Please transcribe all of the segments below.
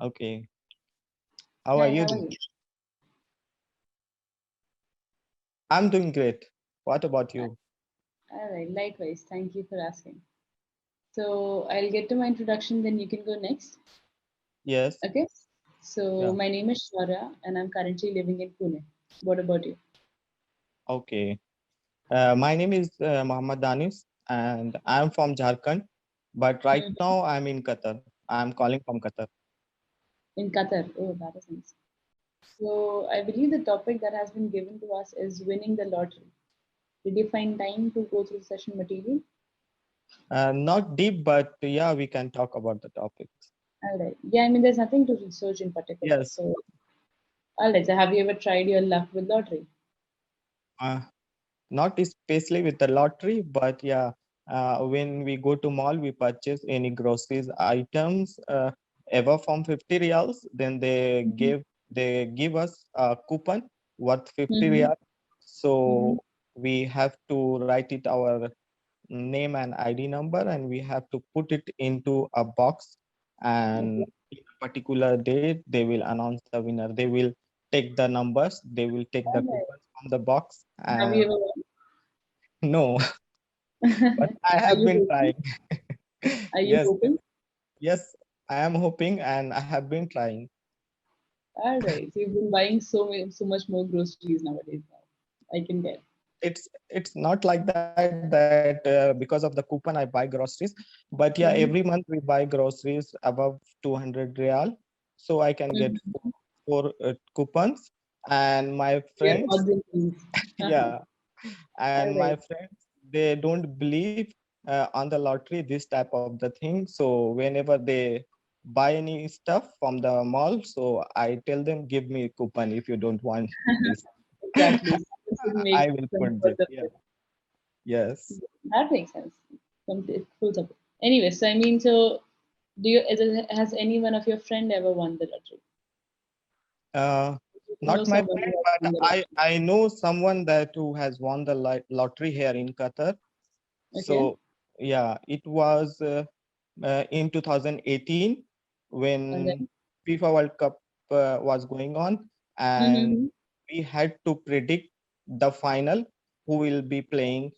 Okay. How are Hi, you how are doing? you? I'm doing great. What about you? All right, likewise. Thank you for asking. So I'll get to my introduction, then you can go next. Yes. Okay. So Yeah. my name is Shwara, and I'm currently living in Pune. What about you? Okay. My name is Mohammad Danis, and I'm from Jharkhand. But right Mhm. now, I'm in Qatar. I'm calling from Qatar. In Qatar. Oh, that is nice. So I believe the topic that has been given to us is winning the lottery. Did you find time to go through the session material? Not deep, but yeah, we can talk about the topics. All right. Yeah, I mean, there's nothing to research in particular. Yes. So, all right. So, have you ever tried your luck with lottery? Uh, Not especially with the lottery, but yeah, when we go to mall, we purchase any groceries items ever from 50 reals, then Mm-hmm. they give us a coupon worth 50 Mm-hmm. real. Mm-hmm. So we have to write it our name and ID number, and we have to put it into a box. Okay. And in a particular day, they will announce the winner. They will take the numbers, they will take All the right. coupons from the box, Have you and ever won? no, but I Are have you been hoping? trying. Are you Yes, hoping? yes, I am hoping and I have been trying. All right. So you've been buying so much more groceries nowadays. Now I can get. It's not like that because of the coupon I buy groceries, but yeah, every Mm-hmm. month we buy groceries above 200 real, so I can get Mm-hmm. four coupons, and my Your friends, odds and ends. yeah, and All my right. friends, they don't believe on the lottery, this type of the thing. So whenever they buy any stuff from the mall, so I tell them, give me a coupon if you don't want this. Exactly. This would make I will some put sort this. of Yeah. Yes. that makes sense. Full circle. Anyway, so I mean, so has any one of your friend ever won the lottery? Uh, You know Not my someone friend, who has but won the lottery. I know someone that who has won the lottery here in Qatar. Okay. So yeah, it was in 2018 Okay. when FIFA World Cup was going on, and Mm-hmm. we had to predict the final, who will be playing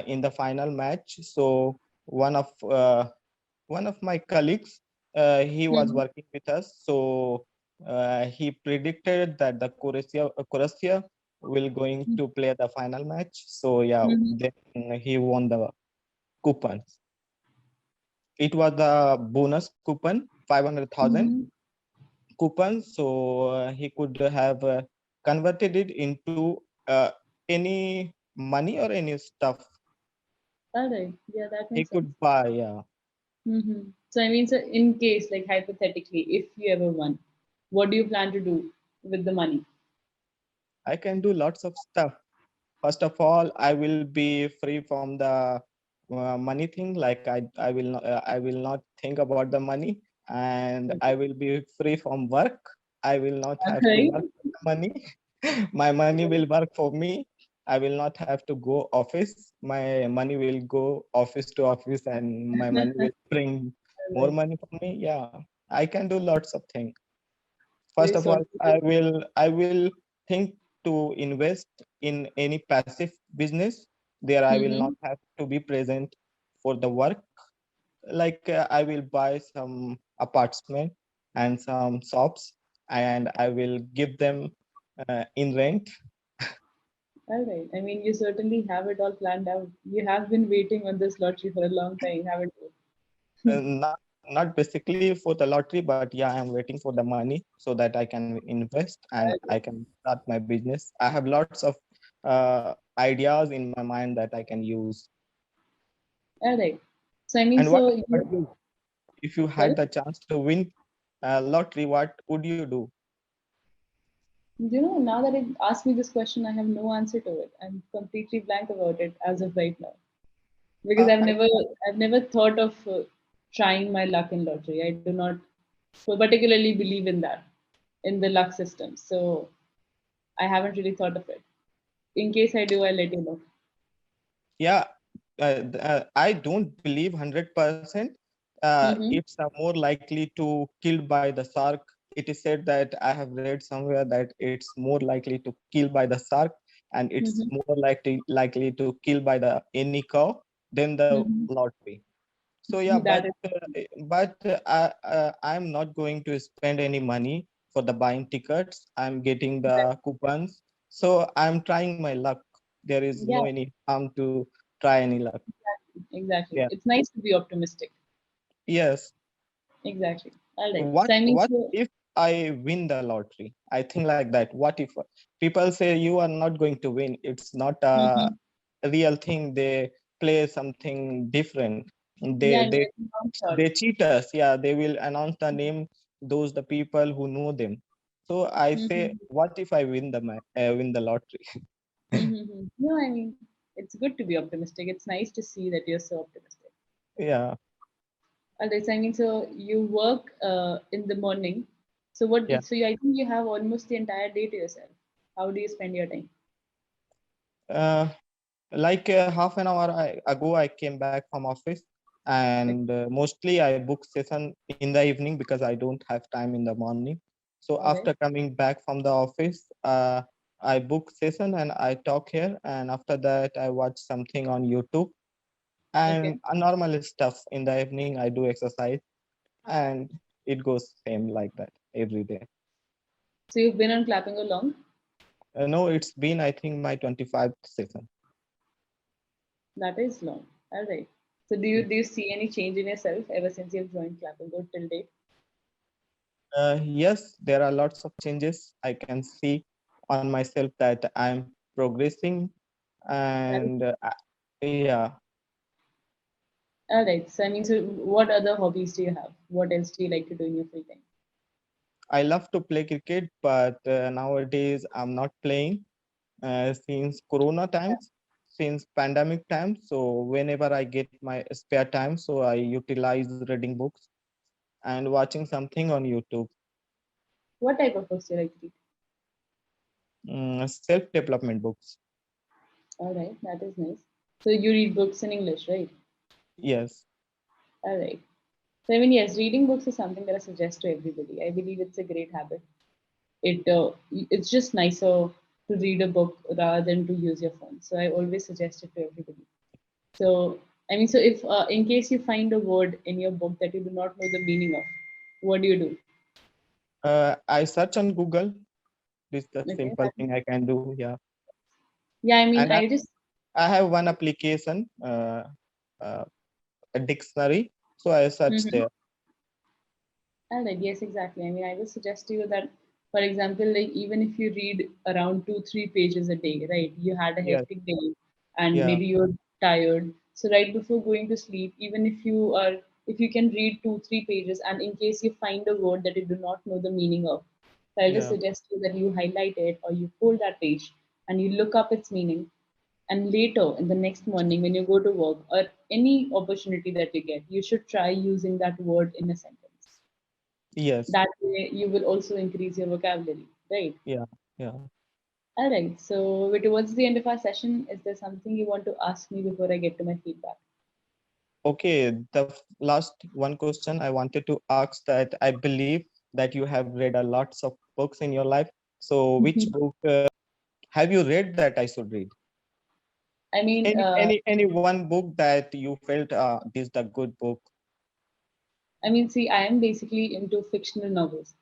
in the final match. So one of uh, one of my colleagues, he was Mm-hmm. working with us, so he predicted that the Croatia will going to play the final match. So yeah, Mm-hmm. then he won the coupons. It was the bonus coupon, 500,000 Mm-hmm. coupons. So he could have converted it into any money or any stuff All right. Yeah, that he makes sense. could buy. Yeah, Mm-hmm. So I mean, so in case, like hypothetically, if you ever won, what do you plan to do with the money? I can do lots of stuff. First of all, I will be free from the money thing. Like I will not think about the money, and I Okay. will be free from work. I will not have to Okay. work for the money. My money will work for me. I will not have to go office. My money will go office to office, and my money will bring All more right. money for me. Yeah, I can do lots of things. So First you of sort all, of I will think to invest in any passive business. There I will mm-hmm. not have to be present for the work. Like I will buy some apartment and some shops, and I will give them in rent. All right. I mean, you certainly have it all planned out. You have been waiting on this lottery for a long time, haven't you? Not basically for the lottery, but yeah, I'm waiting for the money so that I can invest and I Okay. can start my business. I have lots of ideas in my mind that I can use. All right. So I mean, And what so about you, you? If you sorry, had the chance to win lottery, what would you do? now that you asked me this question, I have no answer to it. I'm completely blank about it as of right now because I I've never thought of trying my luck in lottery. I do not particularly believe in that, in the luck system. So I haven't really thought of it. In case I do, I'll let you know. yeah, I don't believe 100%, Mm-hmm. it's more likely to killed by the shark. It is said that I have read somewhere that it's more likely to kill by the shark, and it's Mm-hmm. more likely to kill by the any cow than the Mm-hmm. lottery. So yeah, That is. I'm not going to spend any money for the buying tickets. I'm getting the coupons, so I'm trying my luck. There is no Yeah, any harm to try any luck. exactly. Yeah. It's nice to be optimistic. Yes. Exactly. All right. what So I mean, what so, if I win the lottery? I think like that. What if people say you are not going to win? It's not a mhm. real thing. They play something different. Yeah, they I mean, they it's a long shot. they cheat us. Yeah, they will announce the name, those the people who know them. So I say, Mm-hmm. what if I win the lottery? Mm-hmm. No, I mean, it's good to be optimistic. It's nice to see that you're so optimistic. Yeah. All right. So I mean, so you work in the morning. So what? Yeah. So I think you have almost the entire day to yourself. How do you spend your time? uh, like half an hour ago I came back from office, Okay. and mostly I book session in the evening because I don't have time in the morning. So All right. after coming back from the office, I book session and I talk here, and after that I watch something on YouTube, and Okay. a normal stuff. In the evening I do exercise, and it goes same like that every day. So you've been on Clapingo long? No, it's been I think my 25th session. That is long. All right. So do you see any change in yourself ever since you've joined Clapingo till date? Yes, there are lots of changes I can see on myself that I'm progressing, That is, and yeah, all right. So I mean, so what other hobbies do you have? What else do you like to do in your free time? I love to play cricket, but nowadays I'm not playing since Corona times, since pandemic times. So whenever I get my spare time, so I utilize reading books and watching something on YouTube. What type of books do you like to read? Self-development books. All right, that is nice. So you read books in English, right? Yes, All right. So I mean, yes, reading books is something that I suggest to everybody. I believe it's a great habit. It's just nicer to read a book rather than to use your phone. So I always suggest it to everybody. So I mean, so if in case you find a word in your book that you do not know the meaning of, what do you do? I search on Google. This is the Okay. simple thing I can do. Yeah, Yeah, I mean, and I just I have one application, uh, a dictionary, so I search mhm. there. And like, yes, exactly. I mean, I will suggest to you that, for example, like even if you read around 2, 3 pages a day, right? You had a Yes, hectic day and yeah, maybe you're tired. So right before going to sleep, even if you can read 2, 3 pages, and in case you find a word that you do not know the meaning of, so I'll just yeah, suggest you that you highlight it or you fold that page and you look up its meaning. And later in the next morning, when you go to work or any opportunity that you get, you should try using that word in a sentence. yes, That way you will also increase your vocabulary, right? yeah, yeah. All right. So we're towards the end of our session. Is there something you want to ask me before I get to my feedback? Okay, the last one question I wanted to ask, that I believe that you have read a lots of books in your life. So which book have you read that I should read? I mean, Any one book that you felt this the good book? see, I am basically into fictional novels.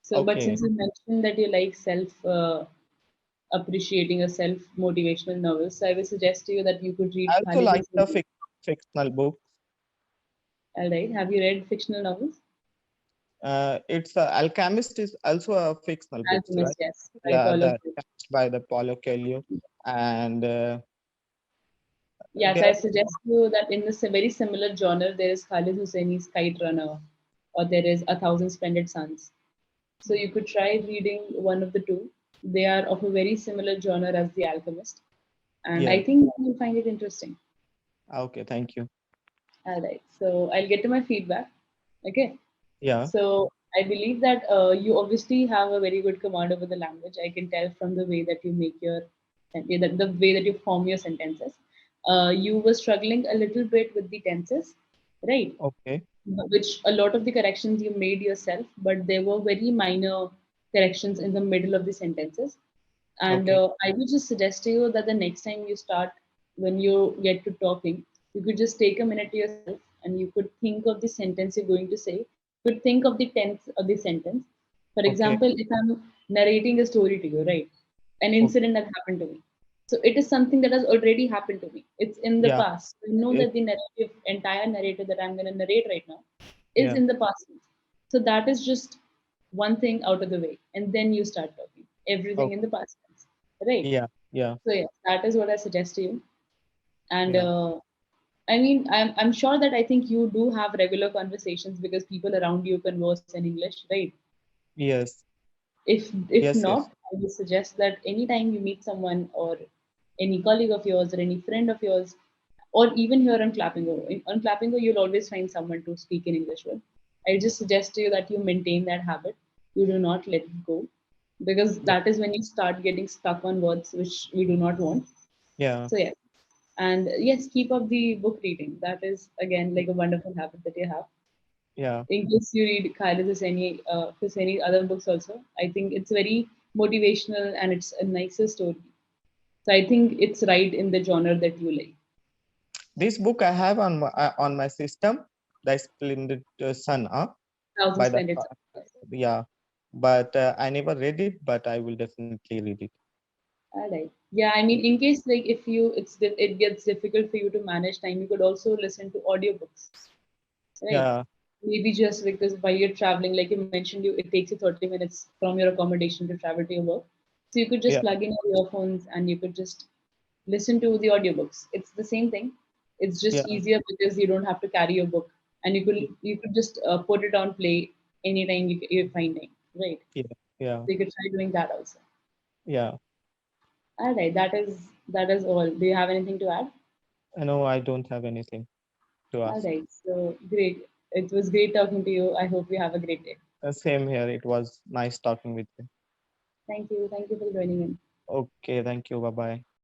So, but Okay. since you mentioned that you like self appreciating or self motivational novels, so I will suggest to you that you could read I also Khalid like the Hosseini. fictional books. All right. Have you read fictional novels? It's Alchemist is also a fictional books, right? Alchemist, yes, by Yeah, Paulo the Coelho. by the Paulo Coelho, and Yes, I there. suggest you that in this very similar genre, there is Khalid Hosseini's Kite Runner, or there is A Thousand Splendid Suns. So you could try reading one of the two. They are of a very similar genre as The Alchemist, and I Yes. think you'll find it interesting. Okay, thank you. All right, so I'll get to my feedback. Okay, Yeah. so I believe that you obviously have a very good command over the language. I can tell from the way that you make your, the way that you form your sentences. You were struggling a little bit with the tenses, right? Okay. which a lot of the corrections you made yourself, but there were very minor corrections in the middle of the sentences. And Okay. I would just suggest to you that the next time you start, when you get to talking, you could just take a minute to yourself and you could think of the sentence you're going to say. You could think of the tense of the sentence. For Okay. example, if I'm narrating a story to you, right? An Okay. incident that happened to me. So it is something that has already happened to me. It's in the Yeah. past. I know It, that the narrative, entire narrative that I'm going to narrate right now is yeah. in the past tense. So that is just one thing out of the way. And then you start talking. Everything Oh, in the past tense. Right. yeah. Yeah. So yes, that is what I suggest to you. And Yeah. I mean, I'm sure that I think you do have regular conversations because people around you converse in English, right? Yes. If Yes. Yes. not, I would suggest that anytime you meet someone or any colleague of yours or any friend of yours, or even here on Clapingo, on Clapingo, you'll always find someone to speak in English with. I just suggest to you that you maintain that habit. You do not let it go, because Yeah. that is when you start getting stuck on words which we do not want. Yeah. So yeah, and yes, keep up the book reading. That is again like a wonderful habit that you have. Yeah. In case you read Khalid Hosseini other books also, I think it's very motivational and it's a nicer story. So I think it's right in the genre that you like. This book I have on my system, The Splendid Sun, Thousand by the Splendid Suns. yeah. But I never read it, but I will definitely read it. All right. Yeah, I mean, in case like if you it gets difficult for you to manage time, you could also listen to audiobooks, right? Yeah. Maybe just because while you're traveling, like you mentioned, it takes you 30 minutes from your accommodation to travel to your work. So you could just Yeah. plug in your earphones and you could just listen to the audiobooks. It's the same thing. It's just Yeah. easier because you don't have to carry your book, and you could just put it on play anytime you find time, right? Yeah. Yeah. So you could try doing that also. Yeah. All right, that is all. Do you have anything to add? No, I don't have anything to All ask. right, so great. It was great talking to you. I hope you have a great day. Same here. It was nice talking with you. Thank you. Thank you for joining in. Okay. Thank you. Bye bye.